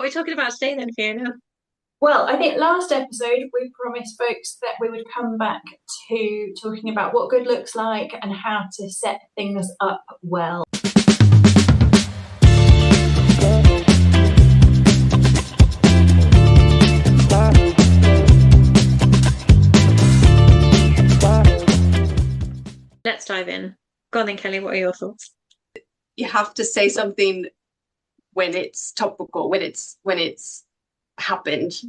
we're talking about today then, Fiona. Well, I think last episode we promised folks that we would come back to talking about what good looks like and how to set things up well. Let's dive in. Go on then, Kelly, what are your thoughts? You have to say something when it's topical, when it's happened.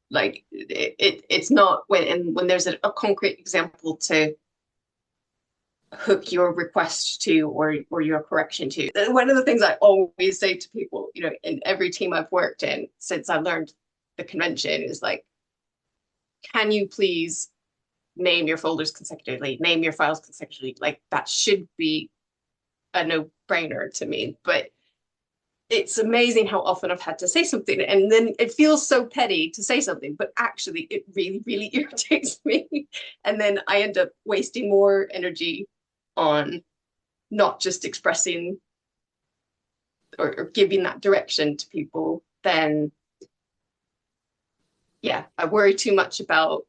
Like it's not when there's a concrete example to hook your request to or your correction to. One of the things I always say to people, in every team I've worked in since I learned the convention is like, can you please name your folders consecutively, name your files consecutively? Like that should be a no-brainer to me, but it's amazing how often I've had to say something and then it feels so petty to say something, but actually it really, really irritates me. And then I end up wasting more energy on not just expressing or giving that direction to people. Then yeah, I worry too much about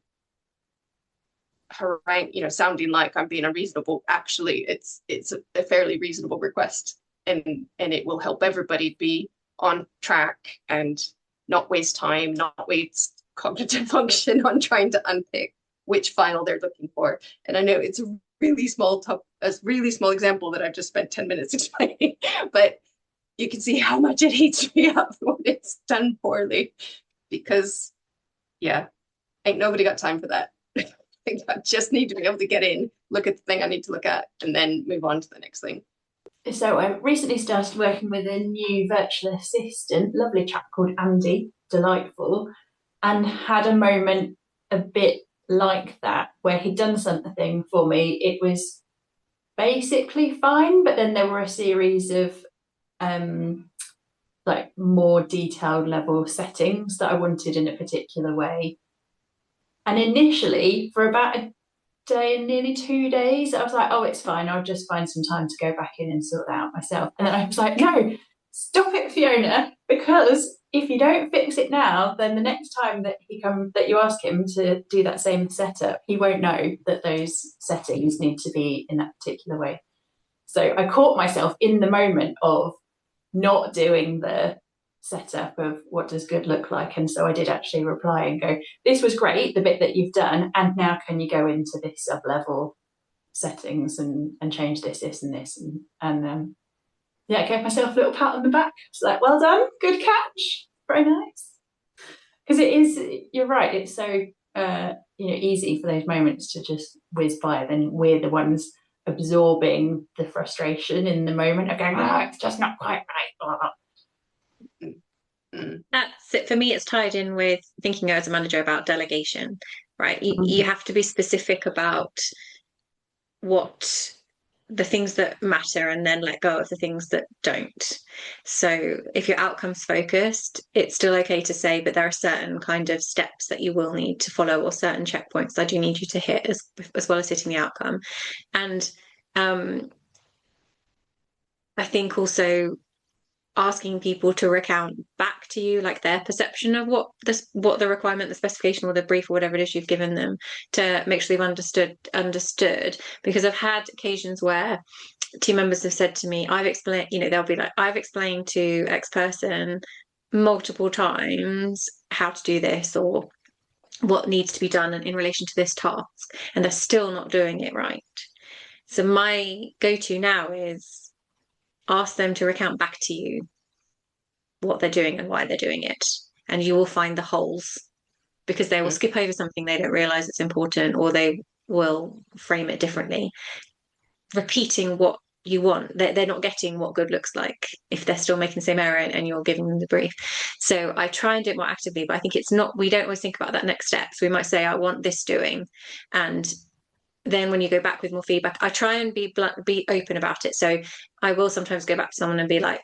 harangue, sounding like I'm being unreasonable. Actually, it's a fairly reasonable request, and it will help everybody be on track and not waste time, not waste cognitive function on trying to unpick which file they're looking for. And I know it's a really small example that I've just spent 10 minutes explaining, but you can see how much it eats me up when it's done poorly, because yeah, ain't nobody got time for that. I just need to be able to get in, look at the thing I need to look at, and then move on to the next thing. So I recently started working with a new virtual assistant, lovely chap called Andy, delightful, and had a moment a bit like that where he'd done something for me. It was basically fine, but then there were a series of like more detailed level settings that I wanted in a particular way. And initially, for about a day and nearly 2 days, I was like, oh, it's fine. I'll just find some time to go back in and sort that out myself. And then I was like, no, stop it, Fiona, because if you don't fix it now, then the next time that you ask him to do that same setup, he won't know that those settings need to be in that particular way. So I caught myself in the moment of not doing the setup of what does good look like. And so I did actually reply and go, this was great, the bit that you've done, and now can you go into this sub-level settings and change this and this, and yeah, I gave myself a little pat on the back. It's like, well done, good catch, very nice. Because it is, you're right, it's so easy for those moments to just whiz by, then we're the ones absorbing the frustration in the moment of going, oh, it's just not quite right. That's it. For me, it's tied in with thinking as a manager about delegation, right? You have to be specific about what the things that matter and then let go of the things that don't. So if you're outcomes focused, it's still okay to say, but there are certain kind of steps that you will need to follow or certain checkpoints I do need you to hit as well as hitting the outcome. And I think also asking people to recount back to you like their perception of what the requirement, the specification or the brief or whatever it is you've given them, to make sure they've understood. Because I've had occasions where team members have said to me, I've explained, they'll be like, I've explained to X person multiple times how to do this or what needs to be done in relation to this task, and they're still not doing it right. So my go-to now is ask them to recount back to you what they're doing and why they're doing it. And you will find the holes, because they will skip over something they don't realize it's important, or they will frame it differently. Repeating what you want, they're not getting what good looks like if they're still making the same error and you're giving them the brief. So I try and do it more actively, but I think it's not, we don't always think about that next step. So we might say, I want this doing. And then when you go back with more feedback, I try and be blunt, be open about it. So I will sometimes go back to someone and be like,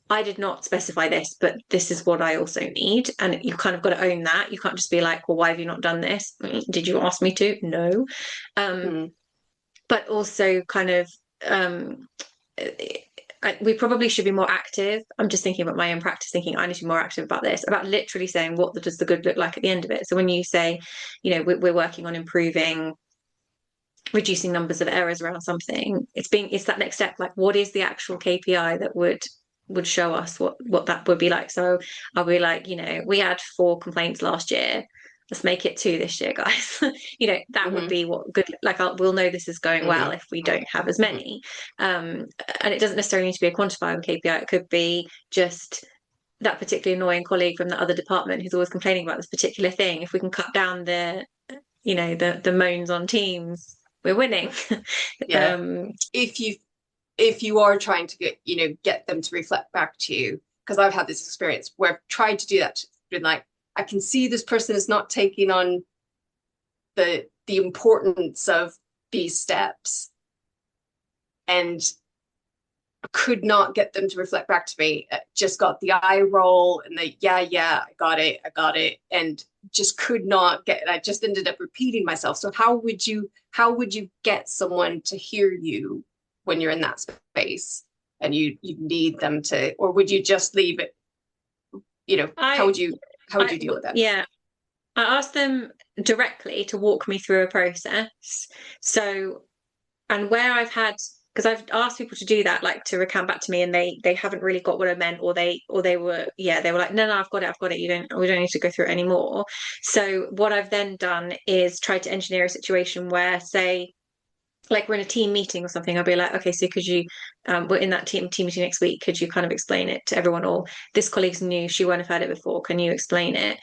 I did not specify this, but this is what I also need. And you kind of got to own that. You can't just be like, well, why have you not done this? Did you ask me to? No. But also kind of we probably should be more active. I'm just thinking about my own practice, thinking I need to be more active about this, about literally saying what does the good look like at the end of it. So when you say, we're working on improving, reducing numbers of errors around something, it's that next step. Like, what is the actual KPI that would show us what that would be like? So I'll be like, we had 4 complaints last year. Let's make it 2 this year, guys. That would Mm-hmm. be what good, like, we'll know this is going well Mm-hmm. if we don't have as Mm-hmm. many. And it doesn't necessarily need to be a quantifiable KPI. It could be just that particularly annoying colleague from the other department who's always complaining about this particular thing. If we can cut down the moans on Teams, we're winning. Yeah. um, If you are trying to get them to reflect back to you, because I've had this experience where I've tried to do that, been like, I can see this person is not taking on the importance of these steps, and could not get them to reflect back to me. Just got the eye roll and the yeah, I got it, and just could not get it. I just ended up repeating myself. So how would you get someone to hear you when you're in that space and you need them to, or would you just leave it? How I, would you deal with that? yeah, I asked them directly to walk me through a process. So, and where because I've asked people to do that, like to recount back to me, and they haven't really got what I meant, or they were, they were like, no, I've got it. We don't need to go through it anymore. So what I've then done is try to engineer a situation where, say, like we're in a team meeting or something, I'll be like, okay, so could you, we're in that team meeting next week, could you kind of explain it to everyone? Or this colleague's new, she won't have heard it before, can you explain it?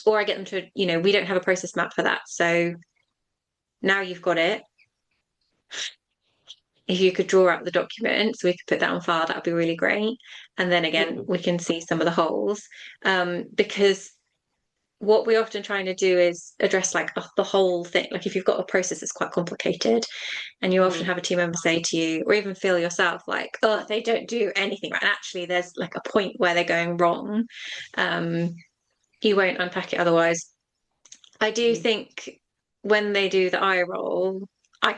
Or I get them to, we don't have a process map for that. So now you've got it. If you could draw out the document so we could put that on file, that would be really great. And then again, Mm-hmm. we can see some of the holes. Because what we're often trying to do is address like the whole thing. Like if you've got a process that's quite complicated, and you often Mm-hmm. have a team member say to you, or even feel yourself like, oh, they don't do anything right. And actually, there's like a point where they're going wrong. You won't unpack it otherwise. I do think when they do the eye roll, I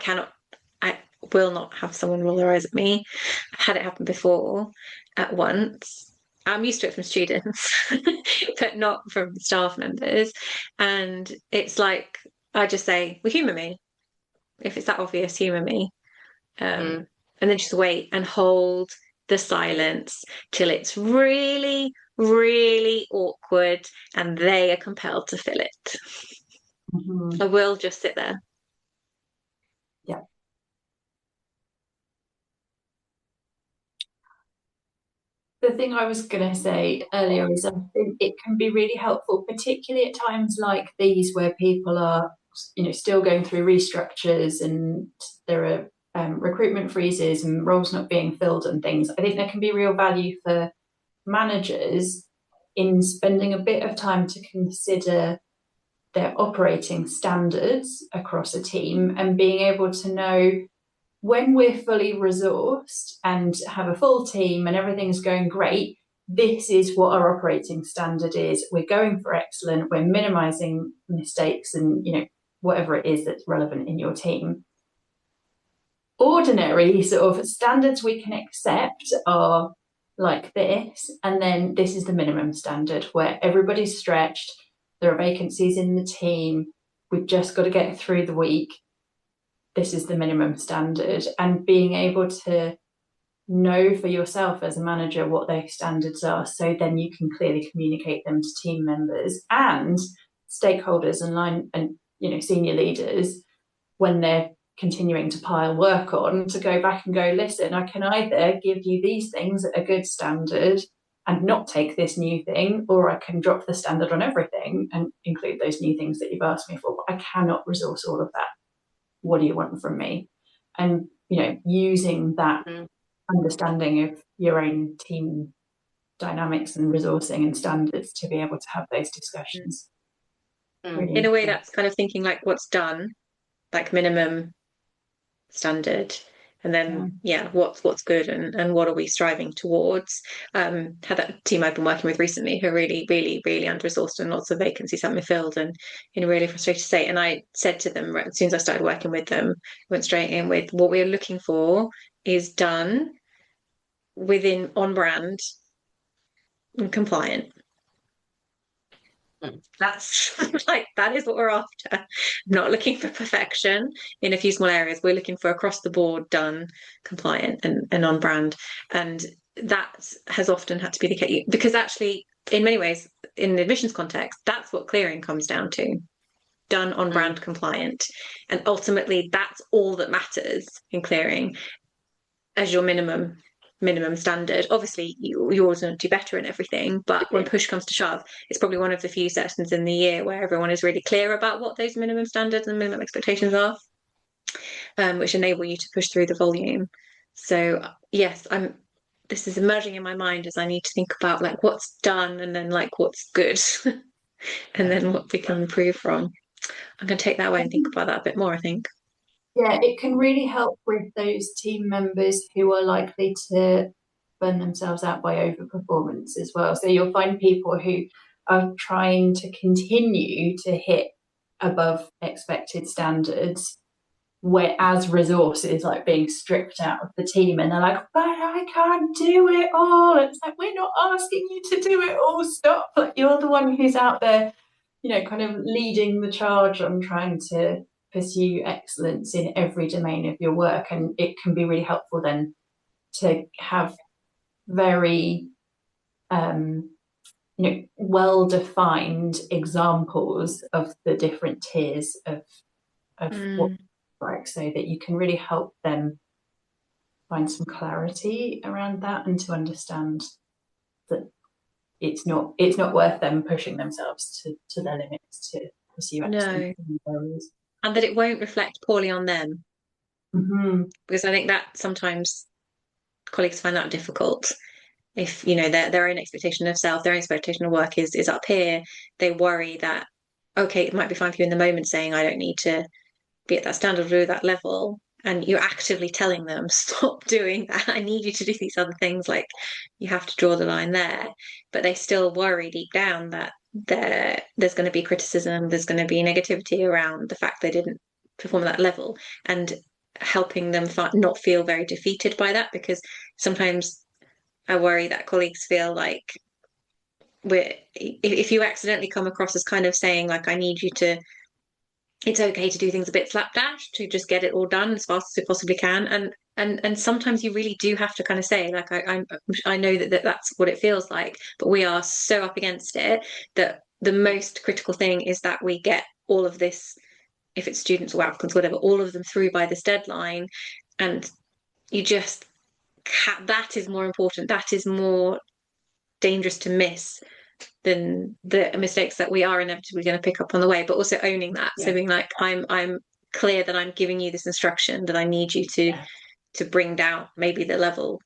will not have someone roll their eyes at me. I've had it happen before at once. I'm used to it from students, but not from staff members. And it's like, I just say, well, humour me. If it's that obvious, humour me. Mm-hmm. And then just wait and hold the silence till it's really, really awkward and they are compelled to fill it. Mm-hmm. I will just sit there. Yeah. The thing I was going to say earlier is I think it can be really helpful, particularly at times like these where people are, still going through restructures and there are recruitment freezes and roles not being filled and things. I think there can be real value for managers in spending a bit of time to consider their operating standards across a team and being able to know when we're fully resourced and have a full team and everything's going great, this is what our operating standard is. We're going for excellent, we're minimizing mistakes and whatever it is that's relevant in your team. Ordinary sort of standards we can accept are like this, and then this is the minimum standard where everybody's stretched, there are vacancies in the team, we've just got to get through the week. This is the minimum standard, and being able to know for yourself as a manager what those standards are, so then you can clearly communicate them to team members and stakeholders and line and senior leaders when they're continuing to pile work on, to go back and go, listen, I can either give you these things at a good standard and not take this new thing, or I can drop the standard on everything and include those new things that you've asked me for, but I cannot resource all of that. What do you want from me? And using that understanding of your own team dynamics and resourcing and standards to be able to have those discussions. Really In a way, useful. that's kind of thinking like what's done, like minimum standard, and then what's good and what are we striving towards. Had that team I've been working with recently who are really, really, really under-resourced and lots of vacancies haven't been filled, and really frustrated to say. And I said to them right as soon as I started working with them, went straight in with what we're looking for is done. within on brand and compliant. That's like, that is what we're after. Not looking for perfection in a few small areas. We're looking for across the board done, compliant and on brand. And that has often had to be the case because actually, in many ways, in the admissions context, that's what clearing comes down to. Done, on brand, compliant. And ultimately that's all that matters in clearing as your minimum standard. Obviously, you always want to do better and everything, but when push comes to shove, it's probably one of the few sessions in the year where everyone is really clear about what those minimum standards and minimum expectations are, which enable you to push through the volume. So yes, this is emerging in my mind as I need to think about like what's done and then like what's good and then what we can improve from. I'm going to take that away and think about that a bit more, I think. Yeah, it can really help with those team members who are likely to burn themselves out by overperformance as well. So you'll find people who are trying to continue to hit above expected standards, whereas resource is like being stripped out of the team, and they're like, but I can't do it all. It's like, we're not asking you to do it all. Stop. Like, you're the one who's out there, kind of leading the charge on trying to pursue excellence in every domain of your work. And it can be really helpful then to have very well-defined examples of the different tiers of what work, so that you can really help them find some clarity around that and to understand that it's not worth them pushing themselves to their limits to pursue excellence in areas. And that it won't reflect poorly on them. Because I think that sometimes colleagues find that difficult. If their own expectation of self, their own expectation of work is up here, they worry that, okay, it might be fine for you in the moment saying I don't need to be at that standard or that level, and you're actively telling them stop doing that, I need you to do these other things, like you have to draw the line there, but they still worry deep down that there's going to be criticism, there's going to be negativity around the fact they didn't perform at that level, and helping them not feel very defeated by that, because sometimes I worry that colleagues feel like if you accidentally come across as kind of saying like, I need you to, it's okay to do things a bit slapdash to just get it all done as fast as you possibly can, and sometimes you really do have to kind of say like, I know that's what it feels like, but we are so up against it that the most critical thing is that we get all of this, if it's students or applicants, whatever, all of them through by this deadline, and you just that is more important, that is more dangerous to miss than the mistakes that we are inevitably going to pick up on the way, but also owning that. So being like, I'm clear that I'm giving you this instruction, that I need you to bring down maybe the level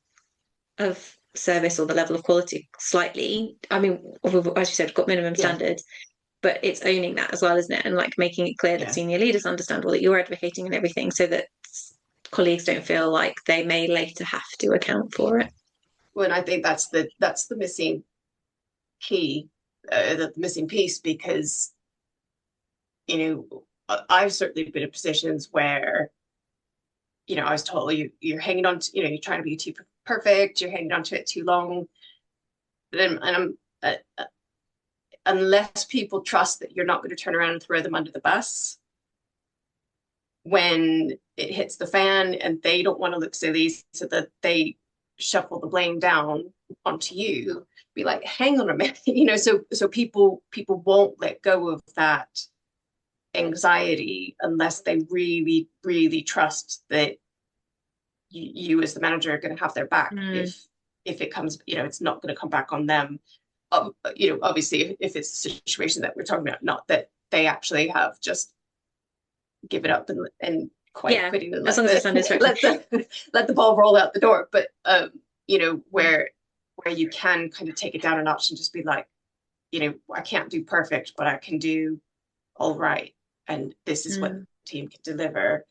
of service or the level of quality slightly. I mean, as you said, got minimum standards, but it's owning that as well, isn't it? And like making it clear that senior leaders understand what you're advocating and everything, so that colleagues don't feel like they may later have to account for it. Well, and I think that's the missing key, the missing piece, because I've certainly been in positions where I was told you're hanging on to, you're trying to be too perfect, you're hanging on to it too long, and I'm unless people trust that you're not going to turn around and throw them under the bus when it hits the fan, and they don't want to look silly, so that they shuffle the blame down onto you, be like, hang on a minute, so people won't let go of that anxiety unless they really, really trust that you as the manager are going to have their back. If it comes, it's not going to come back on them. Obviously, if it's a situation that we're talking about, not that they actually have just give it up and quitting and let the ball roll out the door. But where you can kind of take it down a notch and just be like, I can't do perfect, but I can do all right, and this is what the team can deliver.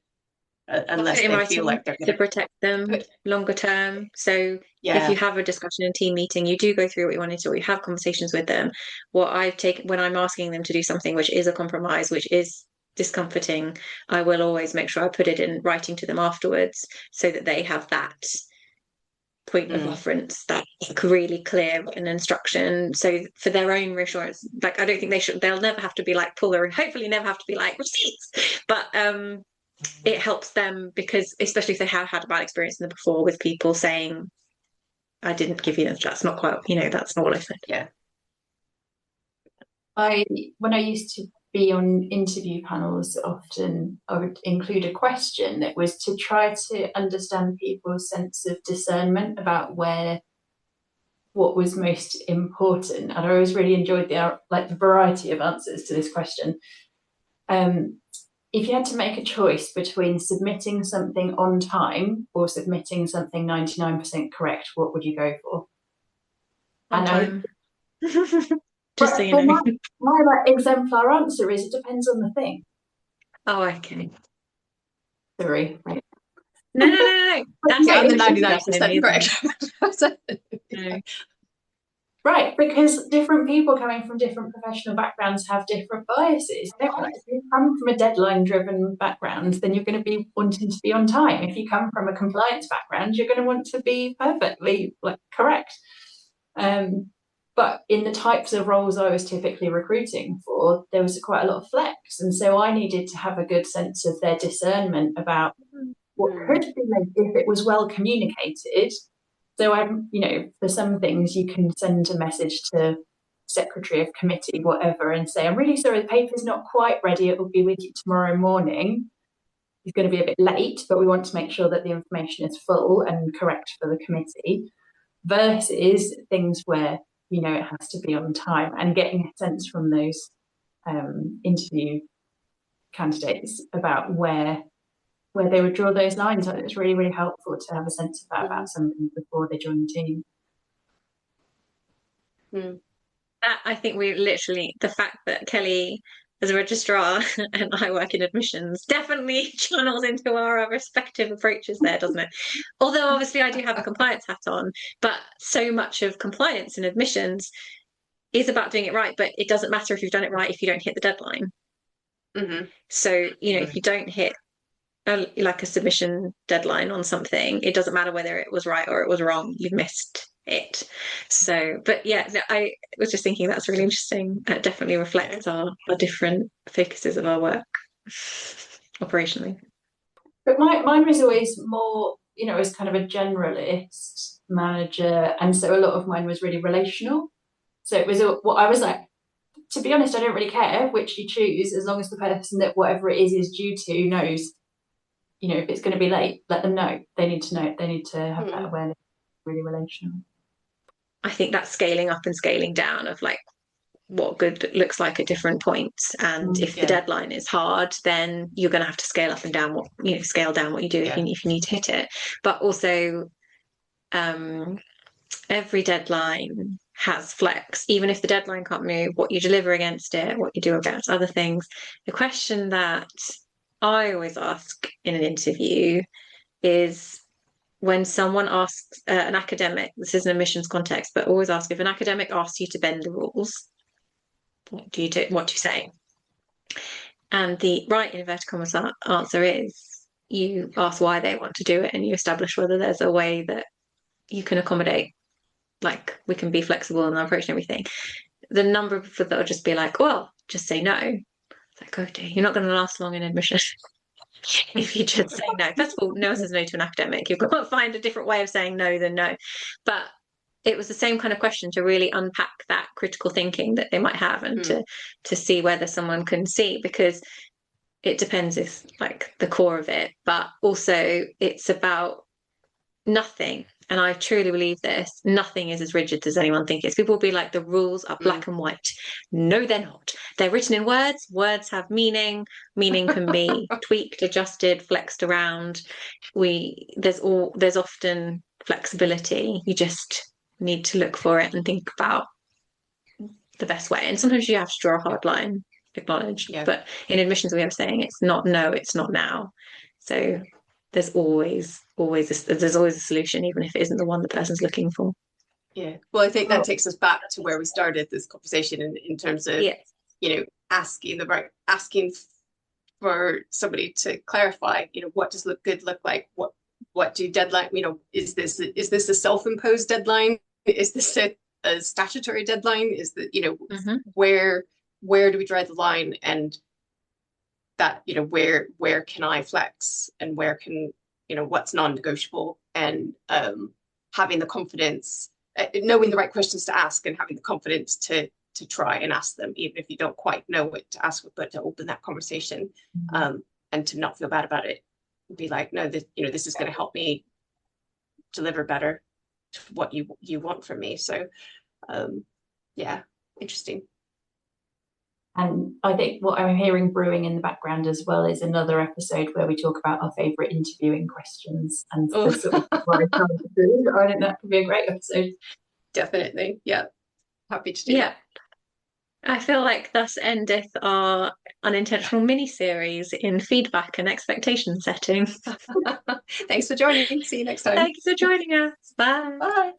Unless they feel like they're to protect them longer term. So if you have a discussion in team meeting, you do go through what you wanted to, or you have conversations with them. What I've taken when I'm asking them to do something which is a compromise, which is discomforting, I will always make sure I put it in writing to them afterwards, so that they have that point of reference, that really clear written instruction. So for their own reassurance, like I don't think they'll never have to be like hopefully never have to be like receipts, but it helps them, because especially if they have had a bad experience in the before with people saying, I didn't give you that, that's not quite, that's not what I said. Yeah. When I used to be on interview panels, often I would include a question that was to try to understand people's sense of discernment about what was most important. And I always really enjoyed the variety of answers to this question. If you had to make a choice between submitting something on time or submitting something 99% correct, what would you go for? On time. Just so you but know. my exemplar answer is it depends on the thing. Oh, okay. Sorry. Right. No. That's Yeah, the like 99% correct. No. Right, because different people coming from different professional backgrounds have different biases. Don't they? If you come from a deadline-driven background, then you're going to be wanting to be on time. If you come from a compliance background, you're going to want to be perfectly correct. But in the types of roles I was typically recruiting for, there was quite a lot of flex, and so I needed to have a good sense of their discernment about what could be made if it was well communicated. So for some things you can send a message to secretary of committee, whatever, and say, I'm really sorry, the paper's not quite ready. It will be with you tomorrow morning. It's going to be a bit late, but we want to make sure that the information is full and correct for the committee. Versus things where, it has to be on time, and getting a sense from those interview candidates about where they would draw those lines. I think it's really, really helpful to have a sense of that about somebody before they join the team. I think the fact that Kelli as a registrar and I work in admissions definitely channels into our respective approaches there, doesn't it? Although obviously I do have a compliance hat on, but so much of compliance and admissions is about doing it right, but it doesn't matter if you've done it right if you don't hit the deadline. So, if you don't hit a submission deadline on something, it doesn't matter whether it was right or it was wrong, you've missed it. So, but yeah, I was just thinking that's really interesting. It definitely reflects our different focuses of our work operationally. But mine was always more, as kind of a generalist manager, and so a lot of mine was really relational. So it was what I was like, to be honest, I don't really care which you choose, as long as the person that whatever it is due to knows. If it's going to be late, let them know. They need to know. They need to have that awareness. Really relational. I think that's scaling up and scaling down of what good looks like at different points. And if the deadline is hard, then you're going to have to scale up and down scale down what you do if you need to hit it. But also, every deadline has flex. Even if the deadline can't move, what you deliver against it, what you do against other things. The question that I always ask in an interview is, when someone asks an academic, this is an admissions context, but always ask, if an academic asks you to bend the rules, what do you do? What do you say? And the right inverted commas answer is, you ask why they want to do it, and you establish whether there's a way that you can accommodate, we can be flexible in our approach and everything. The number of people that will just be like, well, just say no. It's like, oh dear, you're not going to last long in admission. If you just say no. First of all, no one says no to an academic. You've got to find a different way of saying no than no. But it was the same kind of question to really unpack that critical thinking that they might have, and to see whether someone can see, because it depends, is the core of it. But also it's about nothing. And I truly believe this, nothing is as rigid as anyone thinks it is. People will be like, the rules are black and white. No, they're not. They're written in words. Words have meaning. Meaning can be tweaked, adjusted, flexed around. There's often flexibility. You just need to look for it and think about the best way. And sometimes you have to draw a hard line, acknowledge. But in admissions, we have saying it's not no, it's not now. So there's always a solution, even if it isn't the one the person's looking for. Yeah. Well, I think that takes us back to where we started this conversation in terms of, asking for somebody to clarify, what does good look like? what do deadline, is this a self-imposed deadline? Is this a statutory deadline? Is that, where do we draw the line? And that, where can I flex, and where can, what's non-negotiable, and having the confidence, knowing the right questions to ask, and having the confidence to try and ask them, even if you don't quite know what to ask, but to open that conversation, and to not feel bad about it. Be like, no, this is going to help me deliver better what you want from me. So, yeah, interesting. And I think what I'm hearing brewing in the background as well is another episode where we talk about our favourite interviewing questions and the sort of I think that could be a great episode. Definitely, yeah. Happy to do that. I feel like thus endeth our unintentional mini-series in feedback and expectation setting. Thanks for joining. See you next time. Thanks for joining us. Bye. Bye.